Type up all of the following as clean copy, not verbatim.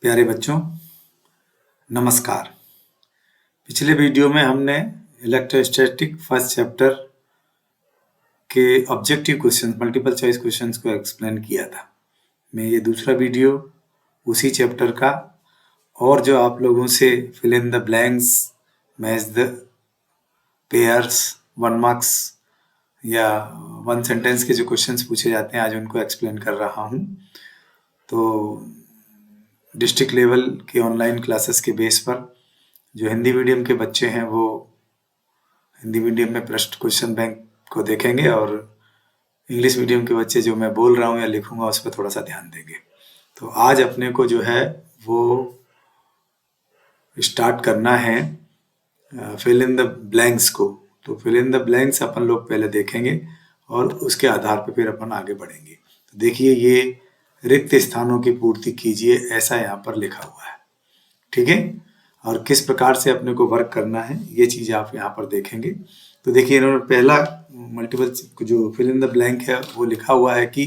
प्यारे बच्चों, नमस्कार। पिछले वीडियो में हमने इलेक्ट्रोस्टैटिक फर्स्ट चैप्टर के objective question, multiple choice questions को एक्सप्लेन किया था। मैं ये दूसरा वीडियो उसी चैप्टर का और जो आप लोगों से fill in the blanks, match the pairs, 1 marks या 1 सेंटेंस के जो क्वेश्चंस पूछे जाते हैं, आज उनको एक्सप्लेन कर रहा हूँ। तो डिस्ट्रिक्ट लेवल के ऑनलाइन क्लासेस के बेस पर जो हिंदी मीडियम के बच्चे हैं वो हिंदी मीडियम में प्रश्न क्वेश्चन बैंक को देखेंगे और इंग्लिश मीडियम के बच्चे जो मैं बोल रहा हूँ या लिखूंगा उस पर थोड़ा सा ध्यान देंगे। तो आज अपने को जो है वो स्टार्ट करना है फिल इन द ब्लैंक्स को। तो फिल इन द ब्लैंक्स अपन लोग पहले देखेंगे और उसके आधार पर फिर अपन आगे बढ़ेंगे। तो देखिए, ये रिक्त स्थानों की पूर्ति कीजिए, ऐसा यहाँ पर लिखा हुआ है, ठीक है। और किस प्रकार से अपने को वर्क करना है ये चीज आप यहाँ पर देखेंगे। तो देखिए, इन्होंने पहला मल्टीपल जो फिल इन द ब्लैंक है वो लिखा हुआ है कि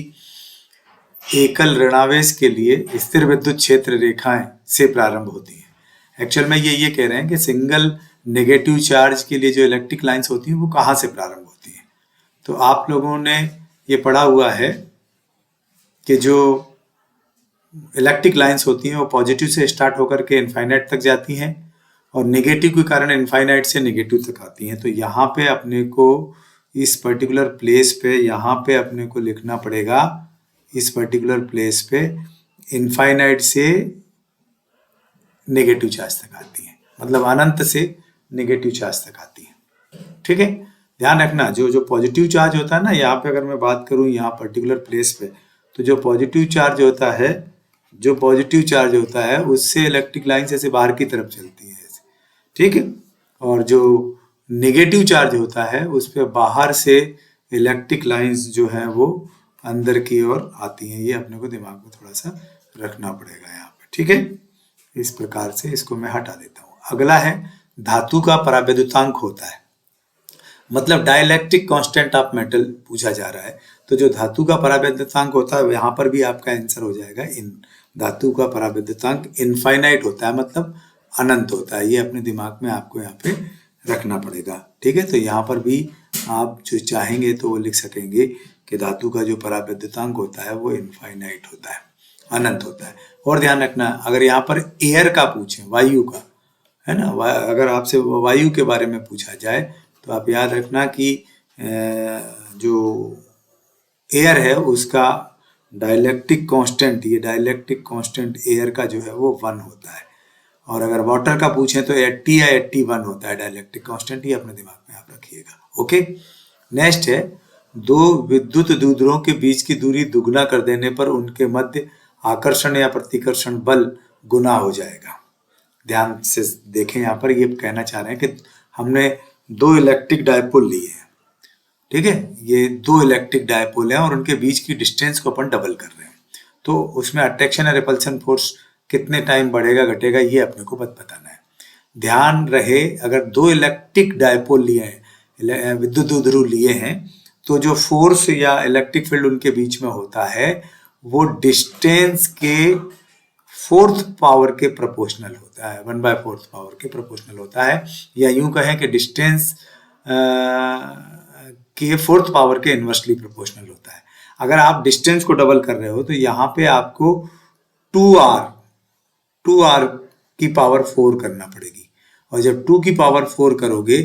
एकल ऋणावेश के लिए स्थिर विद्युत क्षेत्र रेखाएं से प्रारंभ होती हैं। एक्चुअल में ये कह रहे हैं कि सिंगल नेगेटिव चार्ज के लिए जो इलेक्ट्रिक लाइंस होती हैं वो कहाँ से प्रारंभ होती हैं। तो आप लोगों ने ये पढ़ा हुआ है कि जो इलेक्ट्रिक लाइंस होती हैं वो पॉजिटिव से स्टार्ट होकर के इनफाइनाइट तक जाती हैं और नेगेटिव के कारण इनफाइनाइट से नेगेटिव तक आती हैं। तो यहाँ पे अपने को इस पर्टिकुलर प्लेस पे यहाँ पे अपने को लिखना पड़ेगा, इस पर्टिकुलर प्लेस पे इनफाइनाइट से नेगेटिव चार्ज तक आती है, मतलब अनंत से नेगेटिव चार्ज तक आती है, ठीक है। ध्यान रखना, जो पॉजिटिव चार्ज होता है ना, यहाँ पे अगर मैं बात करूँ यहाँ पर्टिकुलर प्लेस पे, तो जो पॉजिटिव चार्ज होता है उससे इलेक्ट्रिक लाइन ऐसे बाहर की तरफ चलती है, ठीक है। और जो नेगेटिव चार्ज होता है उस पे बाहर से इलेक्ट्रिक लाइंस जो है वो अंदर की ओर आती हैं। ये अपने को दिमाग में थोड़ा सा रखना पड़ेगा यहाँ पे, ठीक है। इस प्रकार से इसको मैं हटा देता हूँ। अगला है धातु का परावैद्युतांक होता है, मतलब डाइलेक्ट्रिक कांस्टेंट ऑफ मेटल पूछा जा रहा है। तो जो धातु का परावैद्युतांक होता है यहाँ पर भी आपका आंसर हो जाएगा इन। धातु का परावैद्युतांक इनफाइनाइट होता है, मतलब अनंत होता है। ये अपने दिमाग में आपको यहाँ पे रखना पड़ेगा, ठीक है। तो यहाँ पर भी आप जो चाहेंगे तो वो लिख सकेंगे कि धातु का जो परावैद्युतांक होता है वो इनफाइनाइट होता है, अनंत होता है। और ध्यान रखना, अगर यहाँ पर एयर का पूछें, वायु का, है ना, अगर आपसे वायु के बारे में पूछा जाए तो आप याद रखना कि जो एयर है उसका डाइलेक्ट्रिक कांस्टेंट, ये डाइलेक्ट्रिक कांस्टेंट एयर का जो है वो 1 होता है। और अगर वाटर का पूछें तो 80 या 81 होता है डाइलेक्ट्रिक कांस्टेंट। ये अपने दिमाग में आप रखिएगा, ओके। नेक्स्ट है, दो विद्युत दूधरों के बीच की दूरी दुगना कर देने पर उनके मध्य आकर्षण या प्रतिकर्षण बल गुना हो जाएगा। ध्यान से देखें, यहाँ पर ये कहना चाह रहे हैं कि हमने 2 इलेक्ट्रिक डायपोल लिए हैं, ठीक है। ये 2 इलेक्ट्रिक डायपोल हैं और उनके बीच की डिस्टेंस को अपन डबल कर रहे हैं। तो उसमें अट्रैक्शन या रिपल्सन फोर्स कितने टाइम बढ़ेगा घटेगा ये अपने को बताना है। ध्यान रहे, अगर 2 इलेक्ट्रिक डायपोल लिए हैं, विद्युत दूधरू लिए हैं, तो जो फोर्स या इलेक्ट्रिक फील्ड उनके बीच में होता है वो डिस्टेंस के 4th पावर के प्रोपोर्शनल होता है, 1/4 पावर के प्रोपोर्शनल होता है। या यूं कहें कि डिस्टेंस के 4th पावर के इन्वर्सली प्रोपोर्शनल होता है। अगर आप डिस्टेंस को डबल कर रहे हो तो यहाँ पे आपको 2r की पावर 4 करना पड़ेगी, और जब 2 की पावर 4 करोगे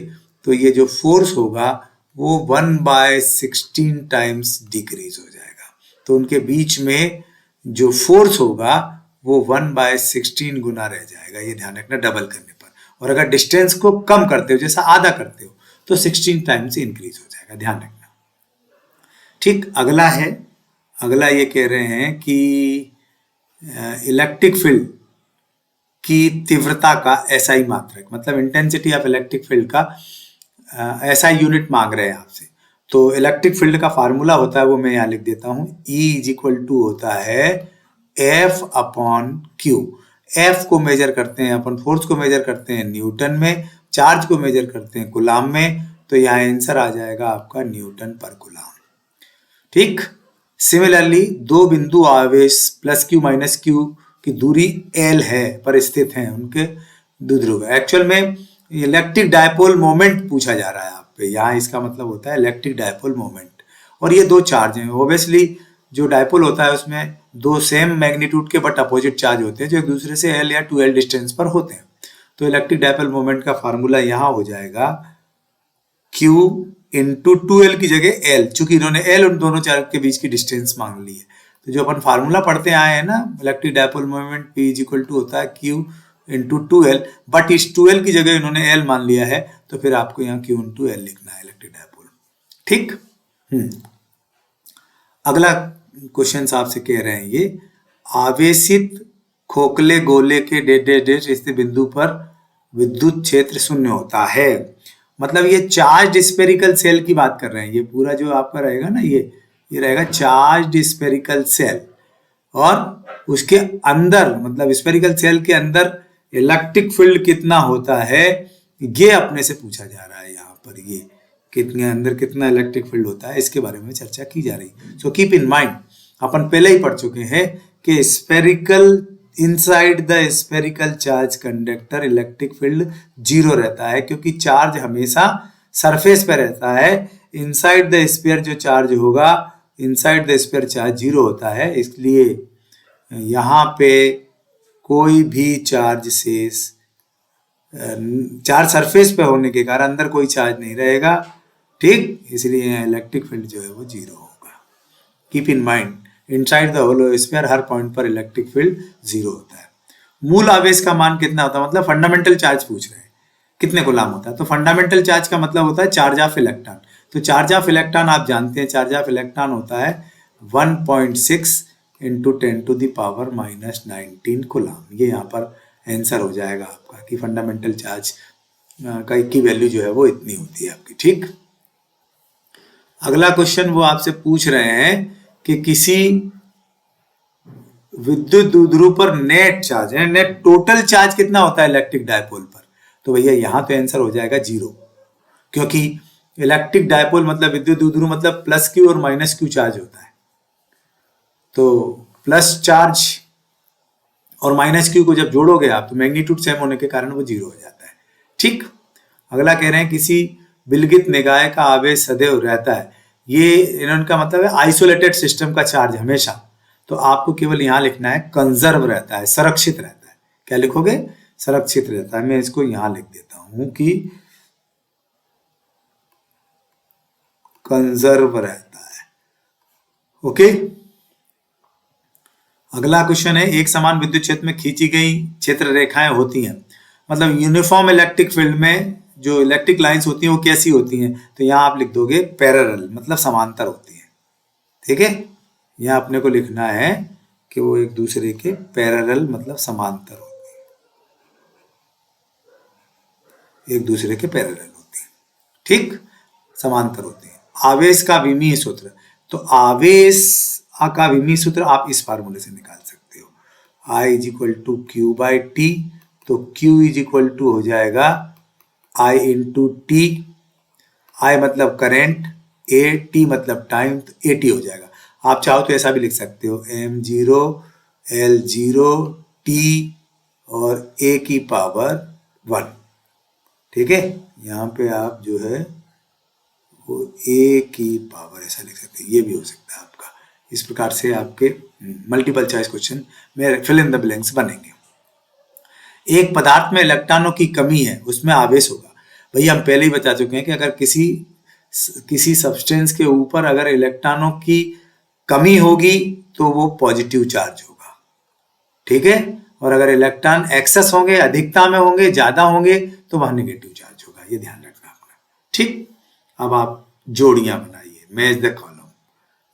तो ये जो फोर्स होगा वो 1/16 टाइम्स डिक्रीज हो जाएगा। तो उनके बीच में जो फोर्स होगा वो 1/16 गुना रह जाएगा। ये ध्यान रखना डबल करने पर। और अगर डिस्टेंस को कम करते हो, जैसा आधा करते हो, तो 16 टाइम्स इंक्रीज हो जाएगा, ध्यान रखना, ठीक। अगला ये कह रहे हैं कि इलेक्ट्रिक फील्ड की तीव्रता का एसआई मात्रक, मतलब इंटेंसिटी ऑफ इलेक्ट्रिक फील्ड का एसआई यूनिट मांग रहे हैं आपसे। तो इलेक्ट्रिक फील्ड का फार्मूला होता है वो मैं यहाँ लिख देता हूँ। E होता है F/Q। F को मेजर करते हैं अपन, फोर्स को मेजर करते हैं न्यूटन में, चार्ज को मेजर करते हैं कूलाम में। तो यहाँ आंसर आ जाएगा आपका न्यूटन पर कूलाम, ठीक। सिमिलरली 2 बिंदु आवेश +Q - Q की दूरी L है पर स्थित हैं उनके द्विध्रुव। एक्चुअल में इलेक्ट्रिक डायपोल मोमेंट पूछा जा रहा है आप पे, यहाँ इसका मतलब होता है इलेक्ट्रिक डायपोल मोमेंट। और ये दो चार्ज हैं, ओबियसली जो डायपोल होता है उसमें दो सेम मैग्नीट्यूड के बट अपोजिट चार्ज होते हैं जो एक दूसरे से L या 2L डिस्टेंस पर होते हैं। तो इलेक्ट्रिक डायपोल मोमेंट का फार्मूला यहाँ हो जाएगा Q इंटू 2L की जगह L, चूंकि इन्होंने L उन दोनों चार्ज के बीच की डिस्टेंस मांग ली है। तो जो अपन फार्मूला पढ़ते आए हैं ना, electric dipole moment P is equal to होता है Q इंटू 2L, बट इस 2L की जगह इन्होंने L मान लिया है, तो फिर आपको यहाँ Q इंटू L लिखना है इलेक्ट्रिक डायपोल। ठीक। अगला क्वेश्चन आपसे कह रहे हैं ये, आवेशित खोखले गोले के डेट स्थित बिंदु पर विद्युत क्षेत्र शून्य होता है। मतलब ये चार्ज स्फेरिकल सेल की बात कर रहे हैं। ये पूरा जो आपका रहेगा ना, ये रहेगा चार्ज स्फेरिकल सेल, और उसके अंदर मतलब स्फेरिकल सेल के अंदर इलेक्ट्रिक फील्ड कितना होता है ये अपने से पूछा जा रहा है। यहाँ पर ये कितने अंदर कितना इलेक्ट्रिक फील्ड होता है इसके बारे में चर्चा की जा रही। सो कीप इन माइंड, अपन पहले ही पढ़ चुके हैं कि spherical inside the spherical charge conductor electric field 0 रहता है, क्योंकि चार्ज हमेशा सरफेस पे रहता है। इनसाइड द स्फीयर जो चार्ज होगा, इनसाइड द स्फीयर चार्ज 0 होता है, इसलिए यहाँ पे कोई भी चार्ज शेष, चार्ज सरफेस पे होने के कारण अंदर कोई चार्ज नहीं रहेगा। ठीक, इसलिए इलेक्ट्रिक फील्ड जो है वो 0 होगा। Keep in mind, inside the hollow sphere हर पॉइंट पर इलेक्ट्रिक फील्ड 0 होता है। मूल आवेश का मान कितना होता है, मतलब फंडामेंटल चार्ज पूछ रहे हैं कितने कूलम होता है। तो फंडामेंटल चार्ज का मतलब होता है चार्ज ऑफ इलेक्ट्रॉन। तो चार्ज ऑफ इलेक्ट्रॉन आप जानते हैं, चार्ज ऑफ इलेक्ट्रॉन होता है 1.6 into 10 to the power -19 coulomb. ये यहाँ पर आंसर हो जाएगा आपका कि फंडामेंटल चार्ज की वैल्यू जो है वो इतनी होती है आपकी। ठीक। अगला क्वेश्चन वो आपसे पूछ रहे हैं कि किसी विद्युत द्विध्रुव पर नेट चार्ज है, नेट टोटल चार्ज कितना होता है इलेक्ट्रिक डायपोल पर। तो भैया यहाँ तो आंसर हो जाएगा 0, क्योंकि इलेक्ट्रिक डायपोल मतलब विद्युत द्विध्रुव मतलब प्लस क्यू और माइनस क्यू चार्ज होता है। तो प्लस चार्ज और माइनस क्यू को जब जोड़ोगे आप तो मैग्नीट्यूड सेम होने के कारण वो 0 हो जाता है। ठीक। अगला कह रहे हैं किसी विलगित निकाय का आवेश सदैव रहता है। ये इनका मतलब है आइसोलेटेड सिस्टम का चार्ज हमेशा। तो आपको केवल यहाँ लिखना है कंजर्व रहता है, संरक्षित रहता है। क्या लिखोगे, संरक्षित रहता है। मैं इसको यहाँ लिख देता हूं कि कंजर्व रहता है। ओके। अगला क्वेश्चन है, एक समान विद्युत क्षेत्र में खींची गई क्षेत्र रेखाएं होती हैं। मतलब यूनिफॉर्म इलेक्ट्रिक फील्ड में जो इलेक्ट्रिक लाइंस होती हैं वो कैसी होती हैं, तो यहाँ आप लिख दोगे पैरेलल, मतलब समांतर होती हैं। ठीक है, यहाँ अपने को लिखना है कि वो एक दूसरे के पैरेलल मतलब समांतर होती है, एक दूसरे के पैरेलल होती है। ठीक, समांतर होती है। आवेश का विमीय सूत्र, तो आवेश का विमीय सूत्र आप इस फार्मूले से निकाल सकते हो, I is equal to Q by T. तो Q इज इक्वल टू हो जाएगा I इंटू टी। I मतलब करेंट, A T मतलब टाइम, तो AT हो जाएगा। आप चाहो तो ऐसा भी लिख सकते हो M0 L0 T और A की पावर 1। ठीक है, यहाँ पे आप जो है वो A की पावर ऐसा लिख सकते हैं, ये भी हो सकता है आपका। इस प्रकार से आपके मल्टीपल चॉइस क्वेश्चन में फिल इन द ब्लैंक्स बनेंगे। एक पदार्थ में इलेक्ट्रॉनों की कमी है, उसमें आवेश होगा। भैया हम पहले ही बता चुके हैं कि अगर किसी सब्सटेंस के ऊपर अगर इलेक्ट्रॉनों की कमी होगी तो वो पॉजिटिव चार्ज होगा। ठीक है, और अगर इलेक्ट्रॉन एक्सेस होंगे, अधिकता में होंगे, ज्यादा होंगे, तो वह नेगेटिव चार्ज होगा। ये ध्यान रखना अपना। ठीक, अब आप जोड़ियां बनाइए, मैच द कॉलम।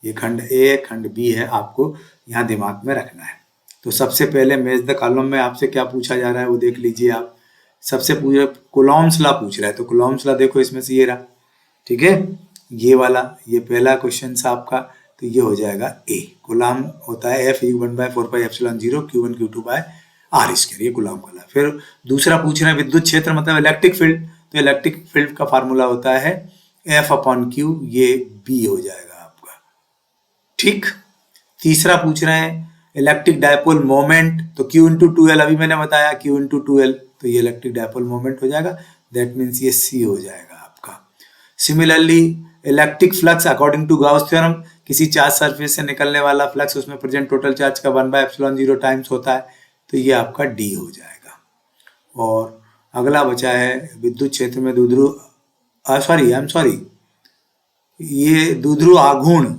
ये खंड ए खंड बी है, आपको यहाँ दिमाग में रखना है। तो सबसे पहले मैच द कॉलम में आपसे क्या पूछा जा रहा है वो देख लीजिए आप। सबसे पूछे कूलॉम्स लॉ पूछ रहा है, तो कूलॉम्स लॉ देखो इसमें से ये रहा। ठीक है, ये वाला, ये पहला क्वेश्चन था आपका, तो ये हो जाएगा ए। कूलॉम होता है F = 1/4πε0 Q1 Q2/r², ये कूलॉम वाला। फिर दूसरा पूछ रहे हैं विद्युत क्षेत्र मतलब इलेक्ट्रिक फील्ड, तो इलेक्ट्रिक फील्ड का फार्मूला होता है F/Q, ये B हो जाएगा आपका। ठीक, तीसरा पूछ रहे हैं इलेक्ट्रिक डायपोल मोमेंट, तो Q इंटू 2L अभी मैंने बताया, Q इंटू 2L, तो ये इलेक्ट्रिक डायपोल मोमेंट हो जाएगा, दैट मीन्स ये C हो जाएगा आपका। Similarly electric flux according to Gauss theorem, किसी चार्ज सरफेस से निकलने वाला फ्लक्स उसमें प्रेजेंट टोटल चार्ज का 1/ε0 टाइम्स होता है, तो ये आपका D हो जाएगा। और अगला बचा है विद्युत क्षेत्र में ये द्विध्रुव आघूर्ण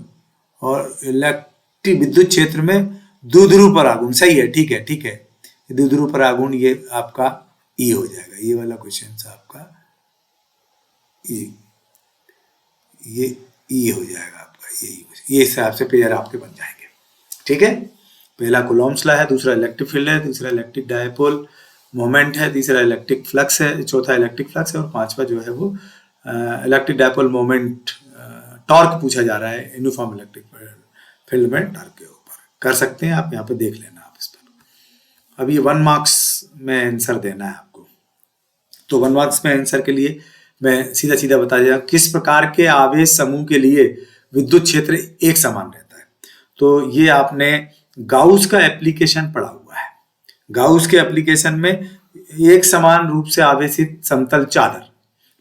और इलेक्ट्रिक विद्युत क्षेत्र में द्विध्रुव पराघूर्ण, सही है, ठीक है, द्विध्रुव पराघूर्ण ये आपका E हो जाएगा। ये वाला क्वेश्चन आपका ये E हो जाएगा आपका, ये हिसाब से पेयर आपके बन जाएंगे, ठीक है। पहला कूलॉम्स लॉ है, दूसरा इलेक्ट्रिक फील्ड है, तीसरा इलेक्ट्रिक डायपोल मोमेंट है, तीसरा इलेक्ट्रिक फ्लक्स है, चौथा इलेक्ट्रिक फ्लक्स है, और पांचवा जो है वो इलेक्ट्रिक डायपोल मोमेंट टॉर्क पूछा जा रहा है यूनिफॉर्म इलेक्ट्रिक फील्ड में टॉर्क के ऊपर। कर सकते हैं आप, यहाँ पे देख लेना आप इस पर। अब ये 1 मार्क्स में आंसर देना है आपको, तो 1 मार्क्स में आंसर के लिए मैं सीधा सीधा बता दिया किस प्रकार के आवेश समूह के लिए विद्युत क्षेत्र एक समान रहता है। तो ये आपने गाउस का एप्लीकेशन पढ़ा हुआ है। गाउस के एप्लीकेशन में एक समान रूप से आवेशित समतल चादर,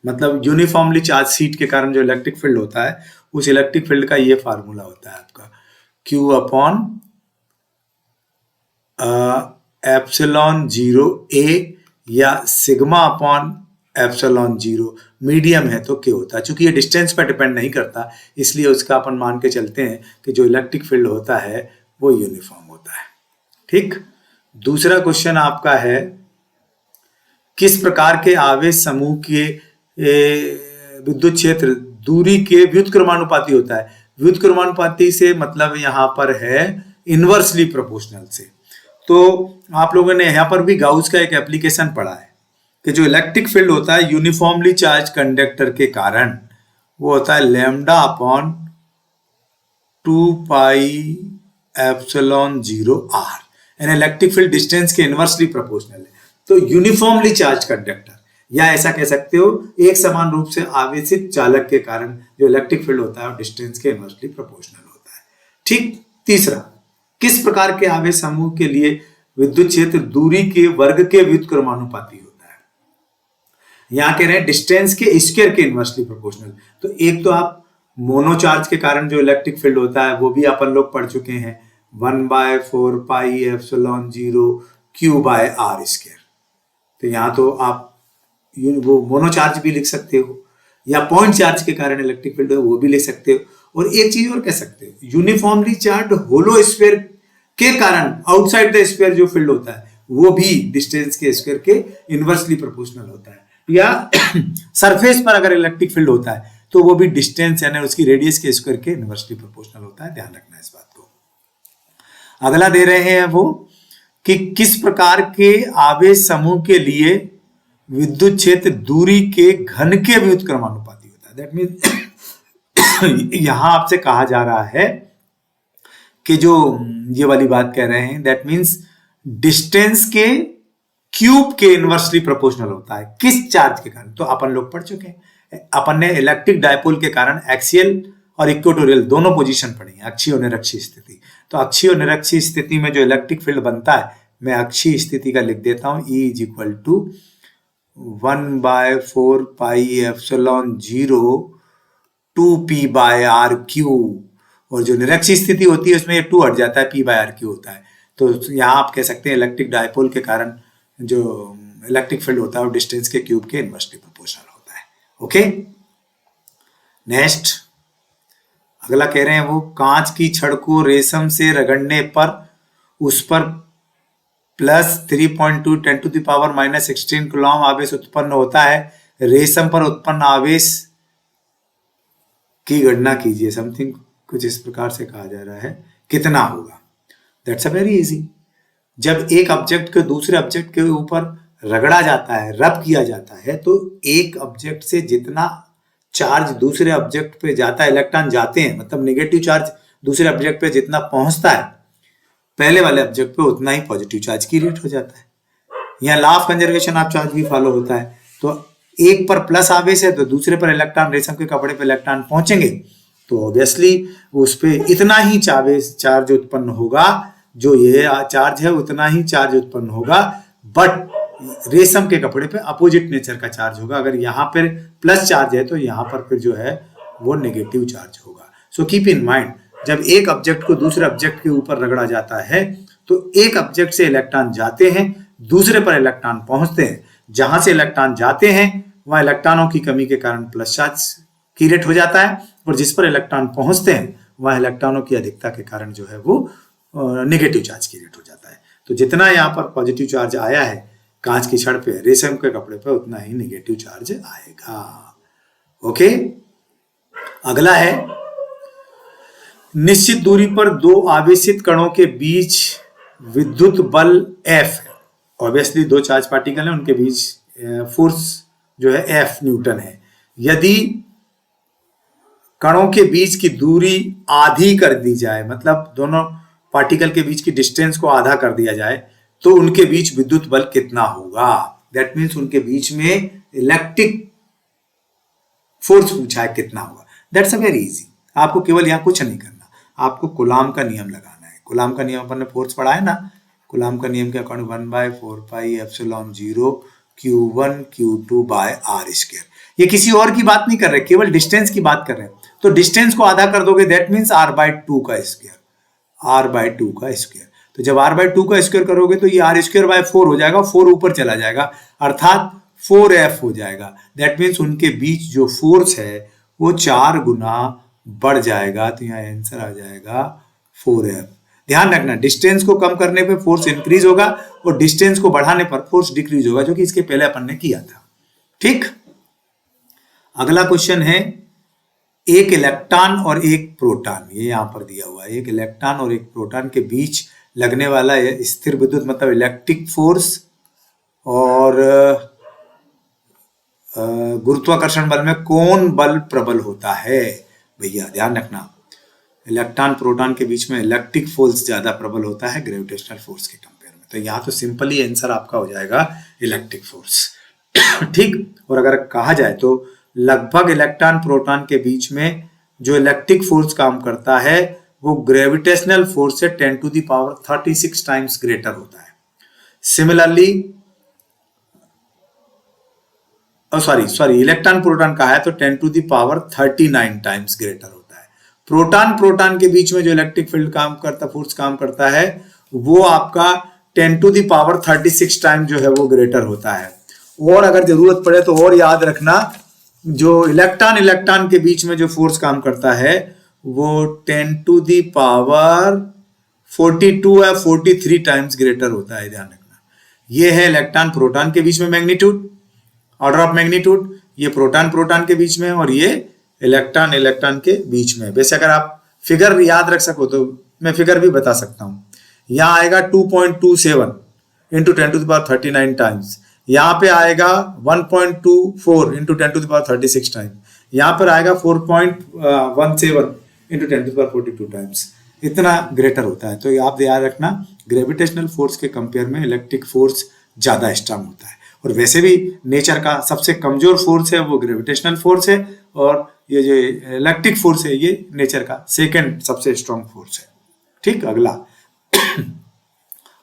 मतलब यूनिफॉर्मली चार्ज शीट के कारण जो इलेक्ट्रिक फील्ड होता है, उस इलेक्ट्रिक फील्ड का ये फार्मूला होता है आपका Q अपॉन ε0 A या सिग्मा अपॉन ε0, मीडियम है तो K होता है। चूंकि ये डिस्टेंस पर डिपेंड नहीं करता, इसलिए उसका अपन मान के चलते हैं कि जो इलेक्ट्रिक फील्ड होता है वो यूनिफॉर्म होता है, ठीक। दूसरा क्वेश्चन आपका है किस प्रकार के आवेश समूह के विद्युत क्षेत्र दूरी के व्युत्क्रमानुपाती होता है। व्युत्क्रमानुपाती से मतलब यहाँ पर है इनवर्सली प्रोपोर्शनल से। तो आप लोगों ने यहाँ पर भी गाउस का एक एप्लीकेशन पढ़ा है कि जो इलेक्ट्रिक फील्ड होता है यूनिफॉर्मली चार्ज कंडक्टर के कारण वो होता है लैम्डा अपॉन 2πε0r, यानी इलेक्ट्रिक फील्ड डिस्टेंस के इनवर्सली प्रोपोर्शनल है। तो यूनिफॉर्मली चार्ज कंडक्टर, या ऐसा कह सकते हो एक समान रूप से आवेशित चालक के कारण जो इलेक्ट्रिक फील्ड होता है डिस्टेंस के इनवर्सली प्रोपोर्शनल होता है, ठीक। तीसरा, किस प्रकार के आवेश समूह के लिए विद्युत क्षेत्र दूरी के वर्ग के व्युत्क्रमानुपाती होता है। यहां कह रहे हैं डिस्टेंस के स्क्वायर के इनवर्सली प्रोपोर्शनल। तो एक तो आप मोनो चार्ज के कारण जो इलेक्ट्रिक फील्ड होता है वो भी अपन लोग पढ़ चुके हैं, 1/4πε0 Q/r²। तो यहां तो आप वो मोनो चार्ज भी लिख सकते हो, या पॉइंट चार्ज के कारण इलेक्ट्रिक फील्ड है वो भी लिख सकते हो। और एक चीज और कह सकते हो, यूनिफॉर्मली चार्ज होलो स्फीयर के कारण आउटसाइड द स्फीयर जो फील्ड होता है वो भी डिस्टेंस के स्क्वायर के इनवर्सली प्रोपोर्शनल होता है। या सरफेस पर अगर इलेक्ट्रिक फील्ड होता है तो वो भी डिस्टेंस यानी उसकी रेडियस के स्क्वायर के इनवर्सली प्रोपोर्शनल होता है, ध्यान रखना इस बात को। अगला दे रहे हैं वो कि किस प्रकार के आवेश समूह के लिए विद्युत क्षेत्र दूरी के घन के व्युत्क्रमानुपाती होता है। दैट मीन्स यहां आपसे कहा जा रहा है कि जो ये वाली बात कह रहे हैं, दैट मीन्स डिस्टेंस के क्यूब के इनवर्सली प्रोपोर्शनल होता है किस चार्ज के कारण। तो अपन लोग पढ़ चुके हैं, अपन ने इलेक्ट्रिक डायपोल के कारण एक्सियल और इक्वेटोरियल दोनों पोजीशन पढ़ी है, अक्षीय और निरक्षीय स्थिति। तो अक्षीय और निरक्षीय स्थिति में जो इलेक्ट्रिक फील्ड बनता है, मैं अक्षीय स्थिति का लिख देता हूं, E = 1/4πε0 2p/r³। और जो निरक्षीय स्थिति होती है उसमें ये 2 हट जाता है, p/r³ होता है। तो यहाँ आप कह सकते हैं इलेक्ट्रिक डायपोल के कारण जो इलेक्ट्रिक फील्ड होता है वो डिस्टेंस के क्यूब के इनवर्सली प्रोपोर्शनल होता है। ओके, नेक्स्ट अगला कह रहे हैं वो कांच की छड़ को रेशम से रगड़ने पर उस पर +3.2 × 10⁻⁻16 कूलॉम आवेश उत्पन्न होता है। रेशम पर उत्पन्न आवेश की गणना कीजिए। समथिंग कुछ इस प्रकार से कहा जा रहा है, कितना होगा। That's a very easy. जब एक ऑब्जेक्ट को दूसरे ऑब्जेक्ट के ऊपर रगड़ा जाता है, रब किया जाता है, तो एक ऑब्जेक्ट से जितना चार्ज दूसरे ऑब्जेक्ट पे जाता है, इलेक्ट्रॉन जाते हैं, मतलब नेगेटिव चार्ज दूसरे ऑब्जेक्ट पे जितना पहुंचता है पहले वाले ऑब्जेक्ट पे, उतना ही पॉजिटिव चार्ज क्रिएट हो जाता है। यहाँ law of conservation of charge भी फॉलो होता है। तो एक पर प्लस आवेश है तो दूसरे पर इलेक्ट्रॉन, रेशम के कपड़े पर इलेक्ट्रॉन पहुंचेंगे तो ऑब्वियसली उस पर इतना ही चार्ज उत्पन्न होगा जो ये चार्ज है उतना ही चार्ज उत्पन्न होगा, बट रेशम के कपड़े पे अपोजिट नेचर का चार्ज होगा। अगर यहाँ पर प्लस चार्ज है तो यहाँ पर फिर जो है वो नेगेटिव चार्ज होगा। सो कीप इन माइंड, जब एक ऑब्जेक्ट को दूसरे ऑब्जेक्ट के ऊपर रगड़ा जाता है तो एक ऑब्जेक्ट से इलेक्ट्रॉन जाते हैं, दूसरे पर इलेक्ट्रॉन पहुंचते हैं। जहां से इलेक्ट्रॉन जाते हैं वहां इलेक्ट्रॉनों की कमी के कारण प्लस चार्ज क्रिएट हो जाता है, और जिस पर इलेक्ट्रॉन पहुंचते हैं वहां इलेक्ट्रॉनों की अधिकता के कारण जो है वो नेगेटिव चार्ज क्रिएट हो जाता है। तो जितना यहाँ पर पॉजिटिव चार्ज आया है कांच की छड़ पे, रेशम के कपड़े पे, उतना ही नेगेटिव चार्ज आएगा। ओके, अगला है निश्चित दूरी पर दो आवेशित कणों के बीच विद्युत बल F है। ऑब्वियसली दो चार्ज पार्टिकल हैं, उनके बीच फोर्स जो है F न्यूटन है। यदि कणों के बीच की दूरी आधी कर दी जाए, मतलब दोनों पार्टिकल के बीच की डिस्टेंस को आधा कर दिया जाए, तो उनके बीच विद्युत बल कितना होगा। दैट मीन्स उनके बीच में इलेक्ट्रिक फोर्स पूछा है कितना होगा। दैट्स अ वेरी इजी, आपको केवल यहाँ कुछ नहीं करना, आपको कूलाम का नियम लगाना है। कूलाम का नियम अपन ने फोर्स पढ़ा है ना। कूलाम का नियम के according 1/4πε0 Q1 Q2 bye are square. ये किसी और की बात नहीं कर रहे, केवल डिस्टेंस की बात कर रहे हैं। तो डिस्टेंस को आधा कर दोगे, दैट मीन्स r/2 का स्क्वायर, r/2 का स्क्वायर। तो जब r/2 का स्क्वायर करोगे तो ये r²/4 हो जाएगा, 4 ऊपर चला जाएगा, अर्थात 4f हो जाएगा। दैट मीन्स उनके बीच जो फोर्स है वो 4 गुना बढ़ जाएगा। तो यहाँ आंसर आ जाएगा 4f। ध्यान रखना, डिस्टेंस को कम करने पे फोर्स इंक्रीज होगा और डिस्टेंस को बढ़ाने पर फोर्स डिक्रीज होगा, जो कि इसके पहले अपन ने किया था। ठीक, अगला क्वेश्चन है एक इलेक्ट्रॉन और एक प्रोटॉन, ये यहां पर दिया हुआ है। एक इलेक्ट्रॉन और एक प्रोटॉन के बीच लगने वाला स्थिर विद्युत मतलब इलेक्ट्रिक फोर्स और गुरुत्वाकर्षण बल में कौन बल प्रबल होता है। भैया ध्यान रखना, इलेक्ट्रॉन प्रोटॉन के बीच में इलेक्ट्रिक फोर्स ज्यादा प्रबल होता है ग्रेविटेशनल फोर्स के कंपेयर में। तो यहाँ तो सिंपली आंसर आपका हो जाएगा इलेक्ट्रिक फोर्स। ठीक, और अगर कहा जाए तो लगभग इलेक्ट्रॉन प्रोटॉन के बीच में जो इलेक्ट्रिक फोर्स काम करता है वो ग्रेविटेशनल फोर्स से 10⁻36 टाइम्स ग्रेटर होता है। सिमिलरली सॉरी इलेक्ट्रॉन प्रोटॉन का है तो 10⁻39 टाइम्स ग्रेटर होता है। प्रोटॉन के बीच में जो इलेक्ट्रिक फील्ड काम करता, फोर्स काम करता है, वो आपका 10⁻36 टाइम जो है वो ग्रेटर होता है। और अगर जरूरत पड़े तो और याद रखना, जो इलेक्ट्रॉन के बीच में जो फोर्स काम करता है वो 10⁻42 या 43 टाइम्स ग्रेटर होता है। ध्यान रखना, ये है इलेक्ट्रॉन प्रोटॉन के बीच में मैग्नीट्यूड, ऑर्डर ऑफ मैग्नीट्यूड। ये प्रोटॉन के बीच में और ये इलेक्ट्रॉन के बीच में। वैसे अगर आप फिगर याद रख सको तो मैं फिगर भी बता सकता हूं। यहाँ आएगा 2.27 इंटू 10⁻39 टाइम्स, यहाँ पे आएगा 1.24 इंटू 10⁻36 टाइम्स, यहाँ पर आएगा 4.17 इंटू 10⁻42 टाइम्स। इतना ग्रेटर होता है। तो आप याद रखना, ग्रेविटेशनल फोर्स के कंपेयर में इलेक्ट्रिक फोर्स ज्यादा स्ट्रांग होता है। और वैसे भी नेचर का सबसे कमजोर फोर्स है वो ग्रेविटेशनल फोर्स है, और ये जो इलेक्ट्रिक फोर्स है ये नेचर का सेकंड सबसे स्ट्रांग फोर्स है। ठीक, अगला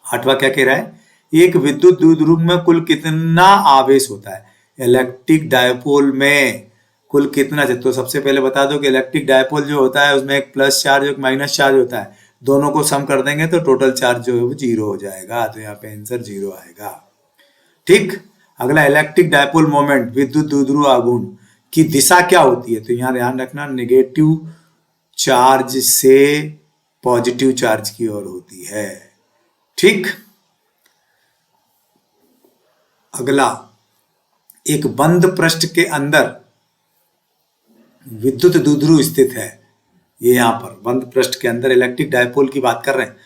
8वां क्या कह रहा है, एक विद्युत द्विध्रुव में कुल कितना आवेश होता है। इलेक्ट्रिक डायपोल में कुल कितना। तो सबसे पहले बता दो कि इलेक्ट्रिक डायपोल जो होता है उसमें एक प्लस चार्ज और एक माइनस चार्ज होता है, दोनों को सम कर देंगे तो टोटल चार्ज जो है वो 0 हो जाएगा। तो यहाँ पे आंसर 0 आएगा। ठीक, अगला इलेक्ट्रिक डायपोल मोमेंट विद्युत द्विध्रुव आघूर्ण की दिशा क्या होती है। तो यहाँ ध्यान रखना, नेगेटिव चार्ज से पॉजिटिव चार्ज की ओर होती है। ठीक, अगला एक बंद पृष्ठ के अंदर विद्युत द्विध्रुव स्थित है। ये यहां पर बंद पृष्ठ के अंदर इलेक्ट्रिक डायपोल की बात कर रहे हैं,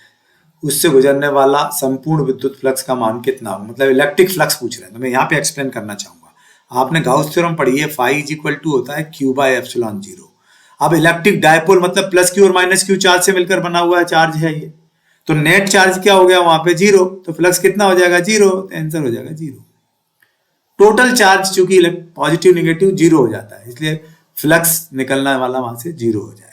उससे गुजरने वाला संपूर्ण विद्युत फ्लक्स का मान कितना हो, मतलब इलेक्ट्रिक फ्लक्स पूछ रहे हैं। तो मैं यहाँ पे एक्सप्लेन करना चाहूंगा। आपने गाउस थ्योरम पढ़ी है, फाई इज इक्वल टू होता है Q/ε0। अब इलेक्ट्रिक डायपोल मतलब प्लस क्यू और माइनस क्यू चार्ज से मिलकर बना हुआ चार्ज है ये, तो नेट चार्ज क्या हो गया वहां पे 0, तो फ्लक्स कितना हो जाएगा 0, तो आंसर हो जाएगा 0। टोटल चार्ज चूंकि पॉजिटिव नेगेटिव 0 हो जाता है, इसलिए फ्लक्स निकलने वाला वहां से 0 हो जाएगा।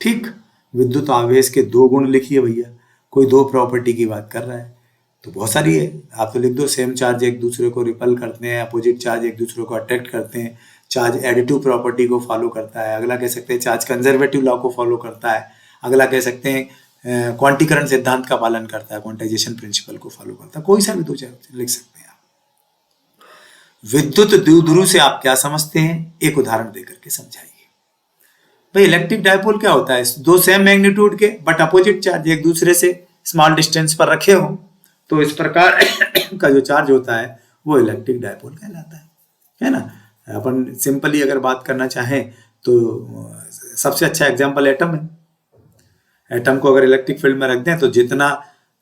ठीक, विद्युत आवेश के 2 गुण लिखिए भैया। कोई दो प्रॉपर्टी की बात कर रहा है तो बहुत सारी है, आप तो लिख दो सेम चार्ज एक दूसरे को रिपल करते हैं, अपोजिट चार्ज एक दूसरे को अट्रैक्ट करते हैं, चार्ज एडिटिव प्रॉपर्टी को फॉलो करता है, अगला कह सकते हैं चार्ज कंजर्वेटिव लॉ को फॉलो करता है, अगला कह सकते हैं क्वांटीकरण सिद्धांत का पालन करता है, क्वांटाइजेशन प्रिंसिपल को फॉलो करता है, कोई सा भी दो चार्ज लिख सकते हैं आप। विद्युत द्विध्रुव से आप क्या समझते हैं, एक उदाहरण देकर के समझाइए। भाई इलेक्ट्रिक डायपोल क्या होता है, दो सेम मैग्नीट्यूड के बट अपोजिट चार्ज एक दूसरे से स्मॉल डिस्टेंस पर रखे हो तो इस प्रकार का जो चार्ज होता है वो इलेक्ट्रिक डायपोल कहलाता है ना। अपन सिंपली अगर बात करना चाहें तो सबसे अच्छा एग्जांपल एटम है। एटम को अगर इलेक्ट्रिक फील्ड में रख दें तो जितना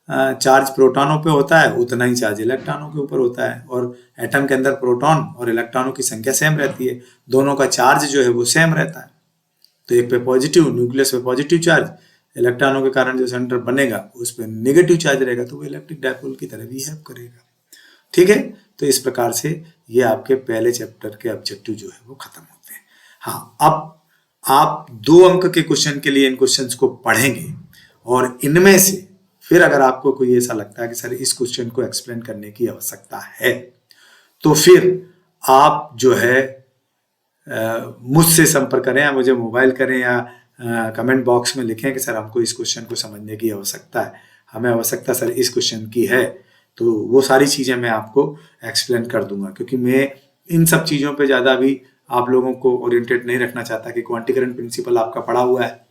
चार्ज प्रोटॉनों पे होता है उतना ही चार्ज इलेक्ट्रॉनों के ऊपर होता है, और एटम के अंदर प्रोटॉन और इलेक्ट्रॉनों की संख्या सेम रहती है, दोनों का चार्ज जो है वो सेम रहता है। तो एक पे पॉजिटिव, न्यूक्लियस पे पॉजिटिव चार्ज, इलेक्ट्रॉनों के कारण जो सेंटर बनेगा उस पर नेगेटिव चार्ज रहेगा, तो वो इलेक्ट्रिक डायपोल की तरह भी हेल्प करेगा। ठीक है, तो इस प्रकार से ये आपके पहले चैप्टर के ऑब्जेक्टिव जो है वो खत्म होते हैं। हाँ, अब आप 2 अंक के क्वेश्चन के लिए इन क्वेश्चंस को पढ़ेंगे और इनमें से फिर अगर आपको कोई ऐसा लगता है कि सर इस क्वेश्चन को एक्सप्लेन करने की आवश्यकता है तो फिर आप जो है मुझसे संपर्क करें या मुझे मोबाइल करें या कमेंट बॉक्स में लिखें कि सर हमको इस क्वेश्चन को समझने की आवश्यकता है, हमें आवश्यकता सर इस क्वेश्चन की है, तो वो सारी चीज़ें मैं आपको एक्सप्लेन कर दूंगा। क्योंकि मैं इन सब चीज़ों पे ज़्यादा भी आप लोगों को ओरिएंटेड नहीं रखना चाहता कि क्वांटीकरण प्रिंसिपल आपका पढ़ा हुआ है,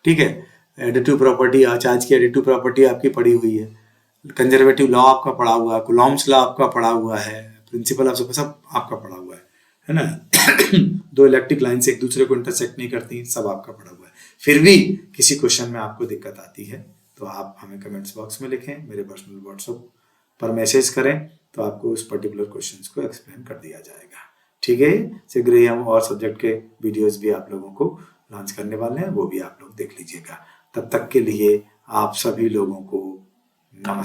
ठीक है, एडिटिव प्रॉपर्टी, चार्ज की एडिटिव प्रॉपर्टी आपकी पढ़ी हुई है, कंजर्वेटिव लॉ आपका पढ़ा हुआ है, कूलॉम्स लॉ आपका पढ़ा हुआ है, प्रिंसिपल ऑफ सब आपका पढ़ा हुआ है ना। 2 इलेक्ट्रिक लाइन्स एक दूसरे को इंटरसेक्ट नहीं करती, सब आपका पढ़ा हुआ है। फिर भी किसी क्वेश्चन में आपको दिक्कत आती है तो आप हमें कमेंट्स बॉक्स में लिखें, मेरे पर्सनल व्हाट्सएप पर मैसेज करें, तो आपको उस पर्टिकुलर क्वेश्चन को एक्सप्लेन कर दिया जाएगा। ठीक है, शीघ्र ही हम और सब्जेक्ट के वीडियोस भी आप लोगों को लॉन्च करने वाले हैं, वो भी आप लोग देख लीजिएगा। तब तक के लिए आप सभी लोगों को नमस्कार।